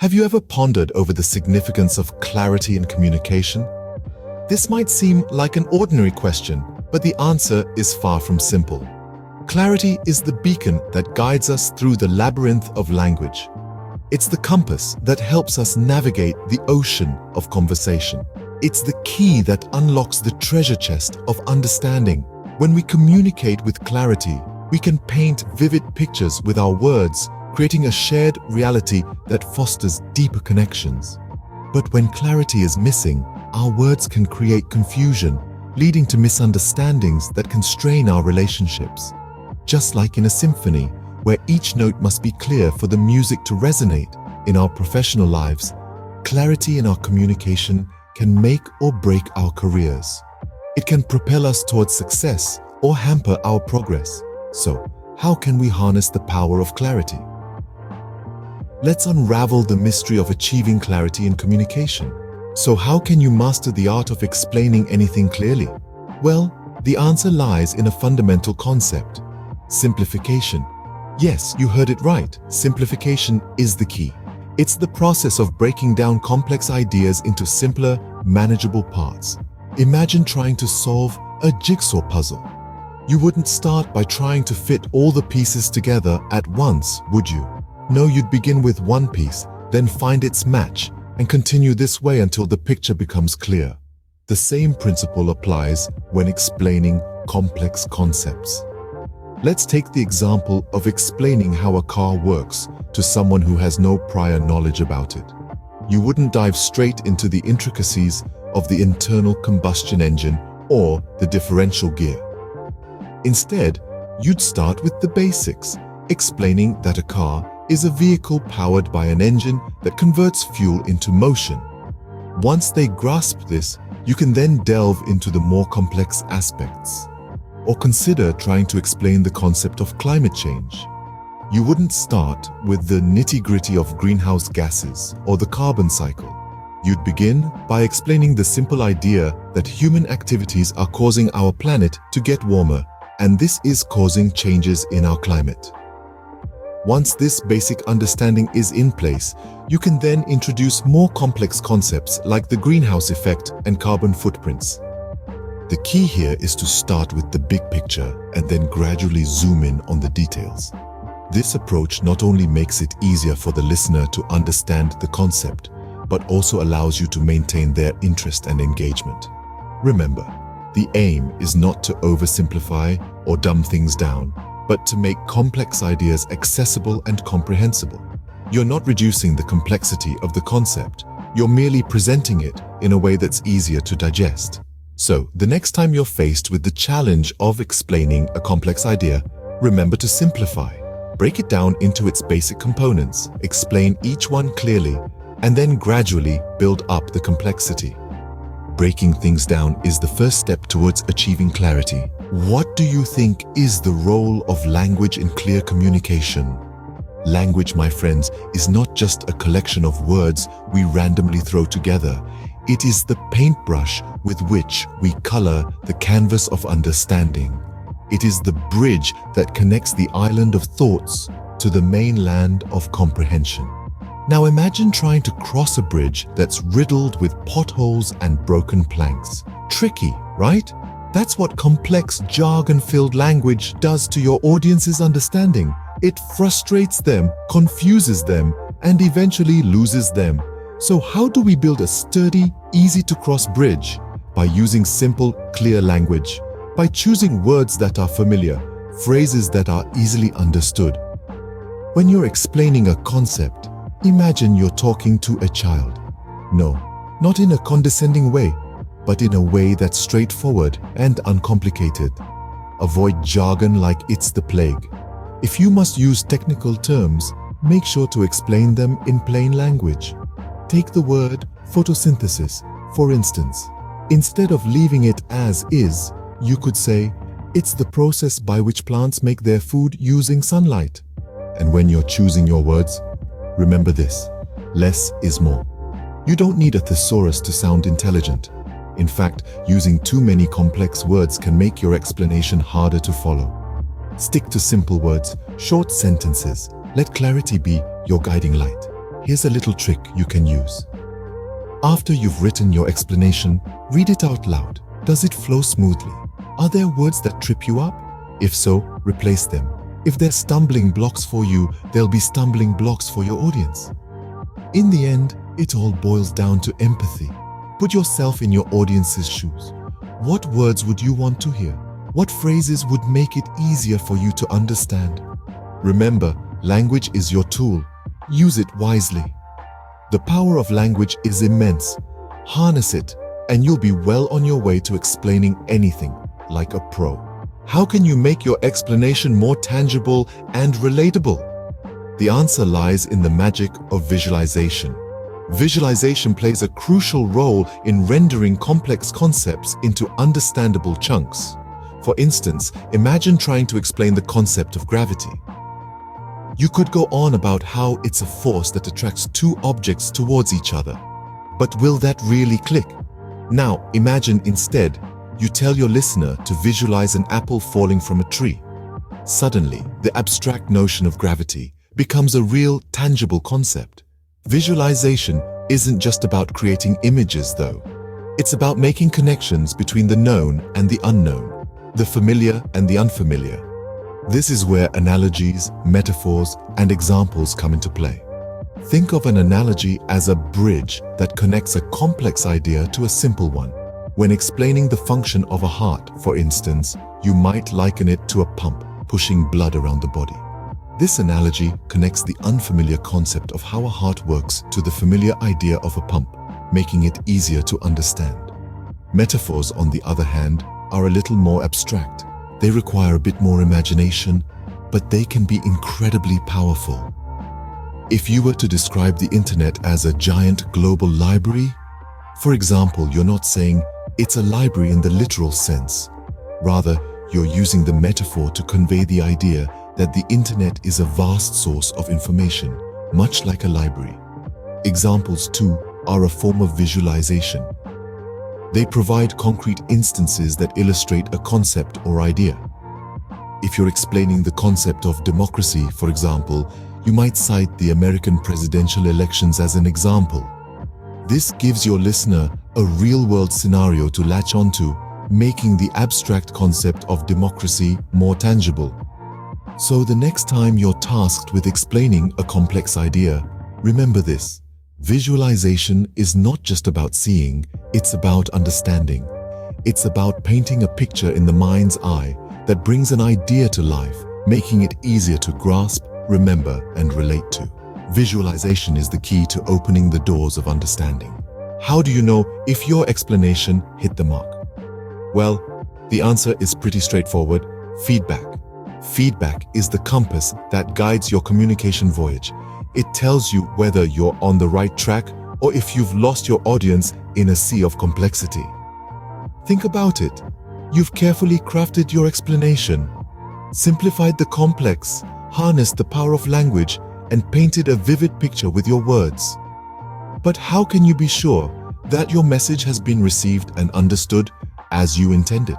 Have you ever pondered over the significance of clarity in communication? This might seem like an ordinary question, but the answer is far from simple. Clarity is the beacon that guides us through the labyrinth of language. It's the compass that helps us navigate the ocean of conversation. It's the key that unlocks the treasure chest of understanding. When we communicate with clarity, we can paint vivid pictures with our words, creating a shared reality that fosters deeper connections. But when clarity is missing, our words can create confusion, leading to misunderstandings that can strain our relationships. Just like in a symphony, where each note must be clear for the music to resonate, in our professional lives, clarity in our communication can make or break our careers. It can propel us towards success or hamper our progress. So, how can we harness the power of clarity? Let's unravel the mystery of achieving clarity in communication. So how can you master the art of explaining anything clearly? Well, the answer lies in a fundamental concept: simplification. Yes, you heard it right. Simplification is the key. It's the process of breaking down complex ideas into simpler, manageable parts. Imagine trying to solve a jigsaw puzzle. You wouldn't start by trying to fit all the pieces together at once, would you? No, you'd begin with one piece, then find its match, and continue this way until the picture becomes clear. The same principle applies when explaining complex concepts. Let's take the example of explaining how a car works to someone who has no prior knowledge about it. You wouldn't dive straight into the intricacies of the internal combustion engine or the differential gear. Instead, you'd start with the basics, explaining that a car is a vehicle powered by an engine that converts fuel into motion. Once they grasp this, you can then delve into the more complex aspects. Or consider trying to explain the concept of climate change. You wouldn't start with the nitty-gritty of greenhouse gases or the carbon cycle. You'd begin by explaining the simple idea that human activities are causing our planet to get warmer, and this is causing changes in our climate. Once this basic understanding is in place, you can then introduce more complex concepts like the greenhouse effect and carbon footprints. The key here is to start with the big picture and then gradually zoom in on the details. This approach not only makes it easier for the listener to understand the concept, but also allows you to maintain their interest and engagement. Remember, the aim is not to oversimplify or dumb things down, but to make complex ideas accessible and comprehensible. You're not reducing the complexity of the concept, you're merely presenting it in a way that's easier to digest. So, the next time you're faced with the challenge of explaining a complex idea, remember to simplify. Break it down into its basic components, explain each one clearly, and then gradually build up the complexity. Breaking things down is the first step towards achieving clarity. What do you think is the role of language in clear communication? Language, my friends, is not just a collection of words we randomly throw together. It is the paintbrush with which we color the canvas of understanding. It is the bridge that connects the island of thoughts to the mainland of comprehension. Now imagine trying to cross a bridge that's riddled with potholes and broken planks. Tricky, right? That's what complex, jargon-filled language does to your audience's understanding. It frustrates them, confuses them, and eventually loses them. So how do we build a sturdy, easy-to-cross bridge? By using simple, clear language. By choosing words that are familiar, phrases that are easily understood. When you're explaining a concept, imagine you're talking to a child. No, not in a condescending way, but in a way that's straightforward and uncomplicated. Avoid jargon like it's the plague. If you must use technical terms, make sure to explain them in plain language. Take the word photosynthesis, for instance. Instead of leaving it as is, you could say, it's the process by which plants make their food using sunlight. And when you're choosing your words, remember this: less is more. You don't need a thesaurus to sound intelligent. In fact, using too many complex words can make your explanation harder to follow. Stick to simple words, short sentences. Let clarity be your guiding light. Here's a little trick you can use. After you've written your explanation, read it out loud. Does it flow smoothly? Are there words that trip you up? If so, replace them. If they're stumbling blocks for you, they'll be stumbling blocks for your audience. In the end, it all boils down to empathy. Put yourself in your audience's shoes. What words would you want to hear? What phrases would make it easier for you to understand? Remember, language is your tool. Use it wisely. The power of language is immense. Harness it, and you'll be well on your way to explaining anything like a pro. How can you make your explanation more tangible and relatable? The answer lies in the magic of visualization. Visualization plays a crucial role in rendering complex concepts into understandable chunks. For instance, imagine trying to explain the concept of gravity. You could go on about how it's a force that attracts two objects towards each other. But will that really click? Now, imagine instead, you tell your listener to visualize an apple falling from a tree. Suddenly, the abstract notion of gravity becomes a real, tangible concept. Visualization isn't just about creating images, though. It's about making connections between the known and the unknown, the familiar and the unfamiliar. This is where analogies, metaphors, and examples come into play. Think of an analogy as a bridge that connects a complex idea to a simple one. When explaining the function of a heart, for instance, you might liken it to a pump pushing blood around the body. This analogy connects the unfamiliar concept of how a heart works to the familiar idea of a pump, making it easier to understand. Metaphors, on the other hand, are a little more abstract. They require a bit more imagination, but they can be incredibly powerful. If you were to describe the internet as a giant global library, for example, you're not saying it's a library in the literal sense. Rather, you're using the metaphor to convey the idea that the internet is a vast source of information, much like a library. Examples, too, are a form of visualization. They provide concrete instances that illustrate a concept or idea. If you're explaining the concept of democracy, for example, you might cite the American presidential elections as an example. This gives your listener a real-world scenario to latch onto, making the abstract concept of democracy more tangible. So the next time you're tasked with explaining a complex idea, remember this. Visualization is not just about seeing, it's about understanding. It's about painting a picture in the mind's eye that brings an idea to life, making it easier to grasp, remember, and relate to. Visualization is the key to opening the doors of understanding. How do you know if your explanation hit the mark? Well, the answer is pretty straightforward: feedback. Feedback is the compass that guides your communication voyage. It tells you whether you're on the right track or if you've lost your audience in a sea of complexity. Think about it. You've carefully crafted your explanation, simplified the complex, harnessed the power of language, and painted a vivid picture with your words. But how can you be sure that your message has been received and understood as you intended?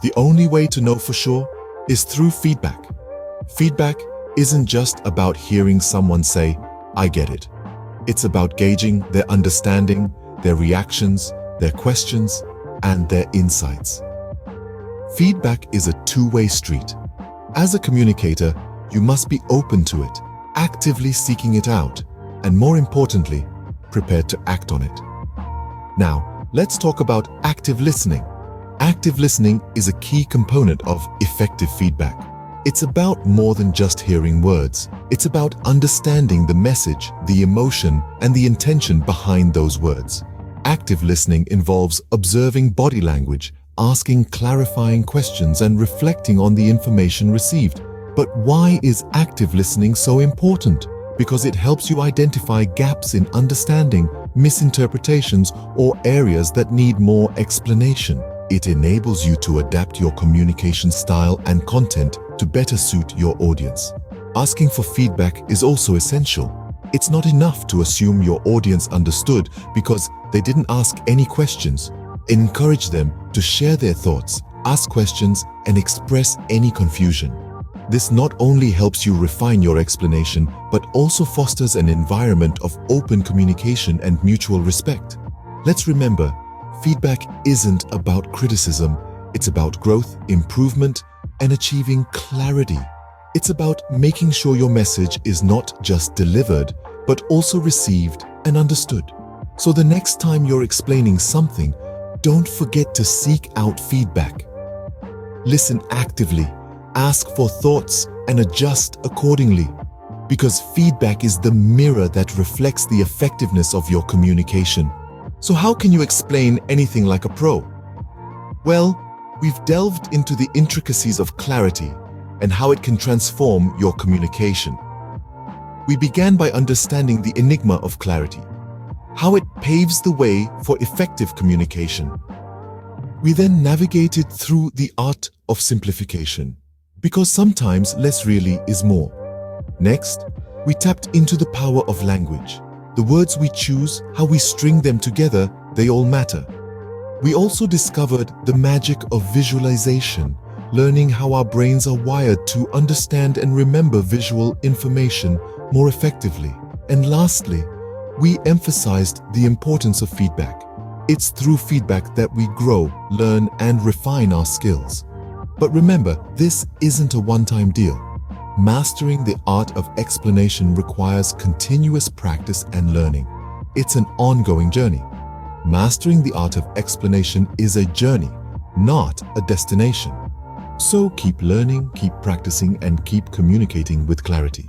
The only way to know for sure is through feedback. Feedback isn't just about hearing someone say, "I get it." It's about gauging their understanding, their reactions, their questions, and their insights. Feedback is a two-way street. As a communicator, you must be open to it, actively seeking it out, and more importantly, prepared to act on it. Now, let's talk about active listening. Active listening is a key component of effective feedback. It's about more than just hearing words. It's about understanding the message, the emotion, and the intention behind those words. Active listening involves observing body language, asking clarifying questions, and reflecting on the information received. But why is active listening so important? Because it helps you identify gaps in understanding, misinterpretations, or areas that need more explanation. It enables you to adapt your communication style and content to better suit your audience. Asking for feedback is also essential. It's not enough to assume your audience understood because they didn't ask any questions. Encourage them to share their thoughts, ask questions, and express any confusion. This not only helps you refine your explanation, but also fosters an environment of open communication and mutual respect. Let's remember, feedback isn't about criticism. It's about growth, improvement, and achieving clarity. It's about making sure your message is not just delivered, but also received and understood. So the next time you're explaining something, don't forget to seek out feedback. Listen actively, ask for thoughts, and adjust accordingly. Because feedback is the mirror that reflects the effectiveness of your communication. So how can you explain anything like a pro? Well, we've delved into the intricacies of clarity and how it can transform your communication. We began by understanding the enigma of clarity, how it paves the way for effective communication. We then navigated through the art of simplification, because sometimes less really is more. Next, we tapped into the power of language. The words we choose, how we string them together, they all matter. We also discovered the magic of visualization, learning how our brains are wired to understand and remember visual information more effectively. And lastly, we emphasized the importance of feedback. It's through feedback that we grow, learn, and refine our skills. But remember, this isn't a one-time deal. Mastering the art of explanation requires continuous practice and learning. It's an ongoing journey. Mastering the art of explanation is a journey, not a destination. So keep learning, keep practicing, and keep communicating with clarity.